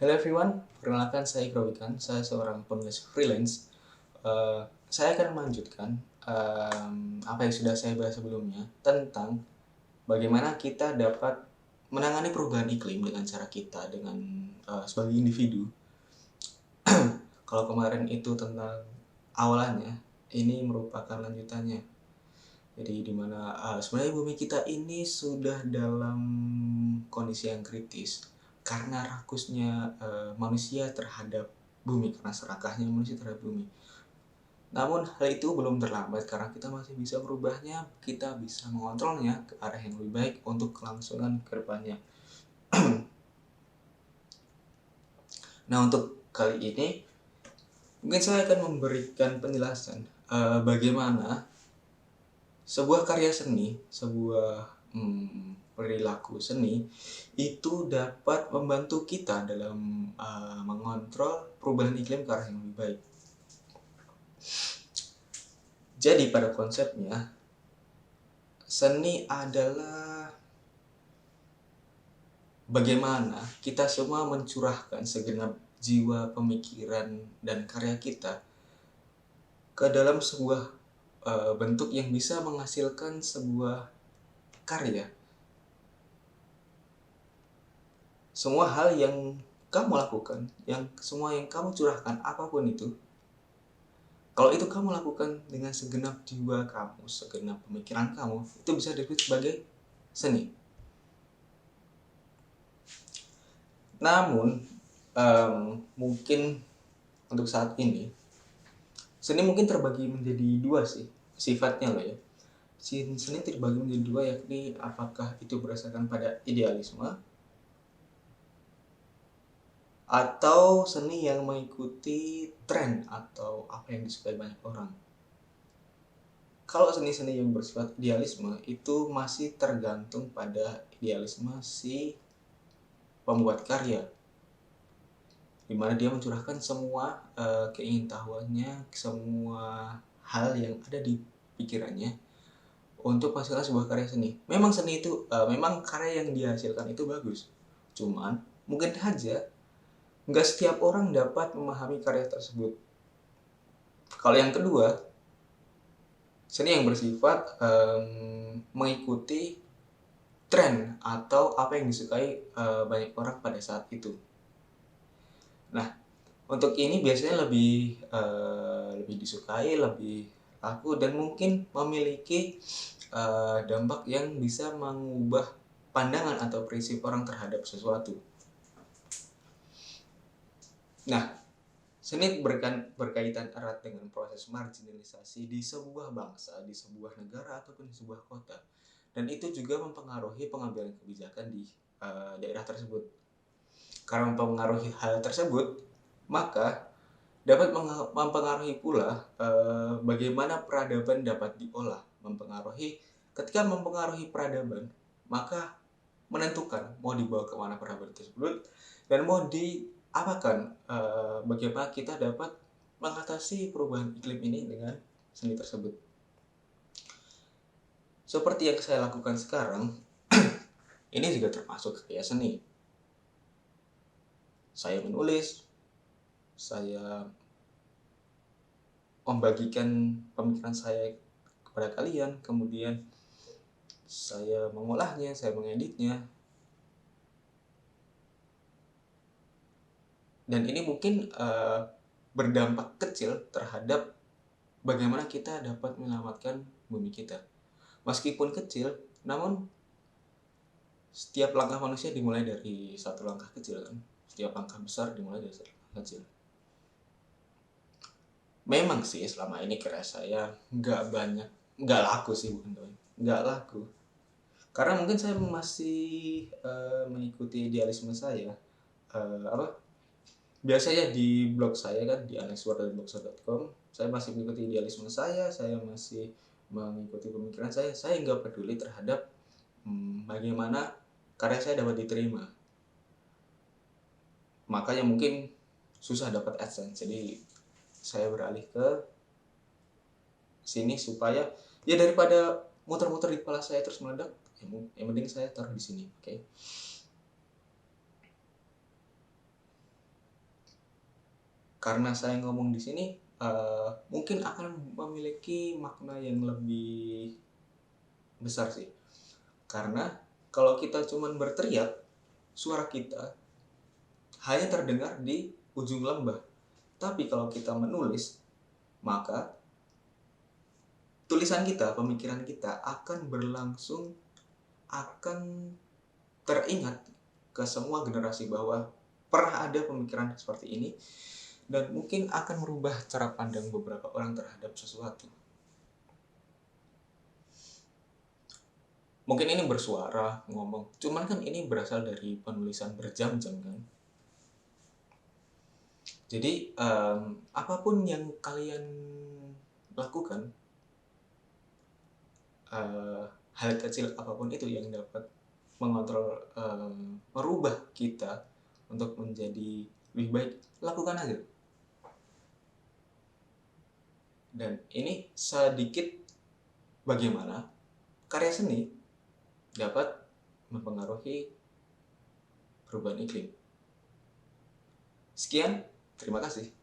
Hello everyone, perkenalkan saya Ikrowikan, saya seorang penulis freelance. Saya akan melanjutkan apa yang sudah saya bahas sebelumnya tentang bagaimana kita dapat menangani perubahan iklim dengan cara kita dengan sebagai individu. Kalau kemarin itu tentang awalannya, ini merupakan lanjutannya. Jadi dimana sebenarnya bumi kita ini sudah dalam kondisi yang kritis karena rakusnya manusia terhadap bumi, karena serakahnya manusia terhadap bumi. Namun hal itu belum terlambat karena kita masih bisa merubahnya, kita bisa mengontrolnya ke arah yang lebih baik untuk kelangsungan ke depannya. Nah, untuk kali ini mungkin saya akan memberikan penjelasan bagaimana sebuah karya seni, sebuah perilaku seni itu dapat membantu kita dalam mengontrol perubahan iklim ke arah yang lebih baik. Jadi pada konsepnya, seni adalah bagaimana kita semua mencurahkan segenap jiwa, pemikiran, dan karya kita ke dalam sebuah bentuk yang bisa menghasilkan sebuah karya. Semua hal yang kamu lakukan, semua yang kamu curahkan, apapun itu, kalau itu kamu lakukan dengan segenap jiwa kamu, segenap pemikiran kamu, itu bisa disebut sebagai seni. Namun, mungkin untuk saat ini, seni mungkin terbagi menjadi dua sih, sifatnya loh ya. Seni terbagi menjadi dua, yakni apakah itu berdasarkan pada idealisme, atau seni yang mengikuti tren atau apa yang disukai banyak orang. Kalau seni-seni yang bersifat idealisme itu masih tergantung pada idealisme si pembuat karya, dimana dia mencurahkan semua keingintahuannya, semua hal yang ada di pikirannya untuk menghasilkan sebuah karya seni. Memang seni itu, memang karya yang dihasilkan itu bagus, cuman mungkin saja nggak setiap orang dapat memahami karya tersebut. Kalau yang kedua, seni yang bersifat mengikuti tren atau apa yang disukai banyak orang pada saat itu. Nah, untuk ini biasanya lebih disukai, lebih laku, dan mungkin memiliki dampak yang bisa mengubah pandangan atau prinsip orang terhadap sesuatu. Nah, seni berkaitan erat dengan proses marginalisasi di sebuah bangsa, di sebuah negara, ataupun di sebuah kota. Dan itu juga mempengaruhi pengambilan kebijakan di daerah tersebut. Karena mempengaruhi hal tersebut, maka dapat mempengaruhi pula bagaimana peradaban dapat diolah. Ketika mempengaruhi peradaban, maka menentukan mau dibawa kemana peradaban tersebut, dan mau diapakan, bagaimana kita dapat mengatasi perubahan iklim ini dengan seni tersebut. Seperti yang saya lakukan sekarang, ini juga termasuk karya seni. Saya menulis, saya membagikan pemikiran saya kepada kalian, kemudian saya mengolahnya, saya mengeditnya. Dan ini mungkin berdampak kecil terhadap bagaimana kita dapat menyelamatkan bumi kita. Meskipun kecil, namun setiap langkah manusia dimulai dari satu langkah kecil kan. Setiap langkah besar dimulai dari satu langkah kecil. Memang sih selama ini karya saya nggak laku sih, nggak laku. Karena mungkin saya masih mengikuti idealisme saya. Biasanya di blog saya kan, di anexword.blogspot.com, saya masih mengikuti idealisme saya masih mengikuti pemikiran saya nggak peduli terhadap bagaimana karya saya dapat diterima. Makanya mungkin susah dapat AdSense, jadi saya beralih ke sini supaya ya daripada muter-muter di kepala saya terus meledak, yang penting saya taruh di sini, oke? karena saya ngomong di sini mungkin akan memiliki makna yang lebih besar sih. Karena kalau kita cuman berteriak, suara kita hanya terdengar di ujung lembah. Tapi kalau kita menulis, maka tulisan kita, pemikiran kita akan berlangsung, akan teringat ke semua generasi bahwa pernah ada pemikiran seperti ini, dan mungkin akan merubah cara pandang beberapa orang terhadap sesuatu. Mungkin ini bersuara, ngomong, cuman kan ini berasal dari penulisan berjam-jam kan. Jadi apapun yang kalian lakukan, hal kecil apapun itu yang dapat mengontrol, merubah kita untuk menjadi lebih baik, lakukan aja. Dan ini sedikit bagaimana karya seni dapat mempengaruhi perubahan iklim. Sekian, terima kasih.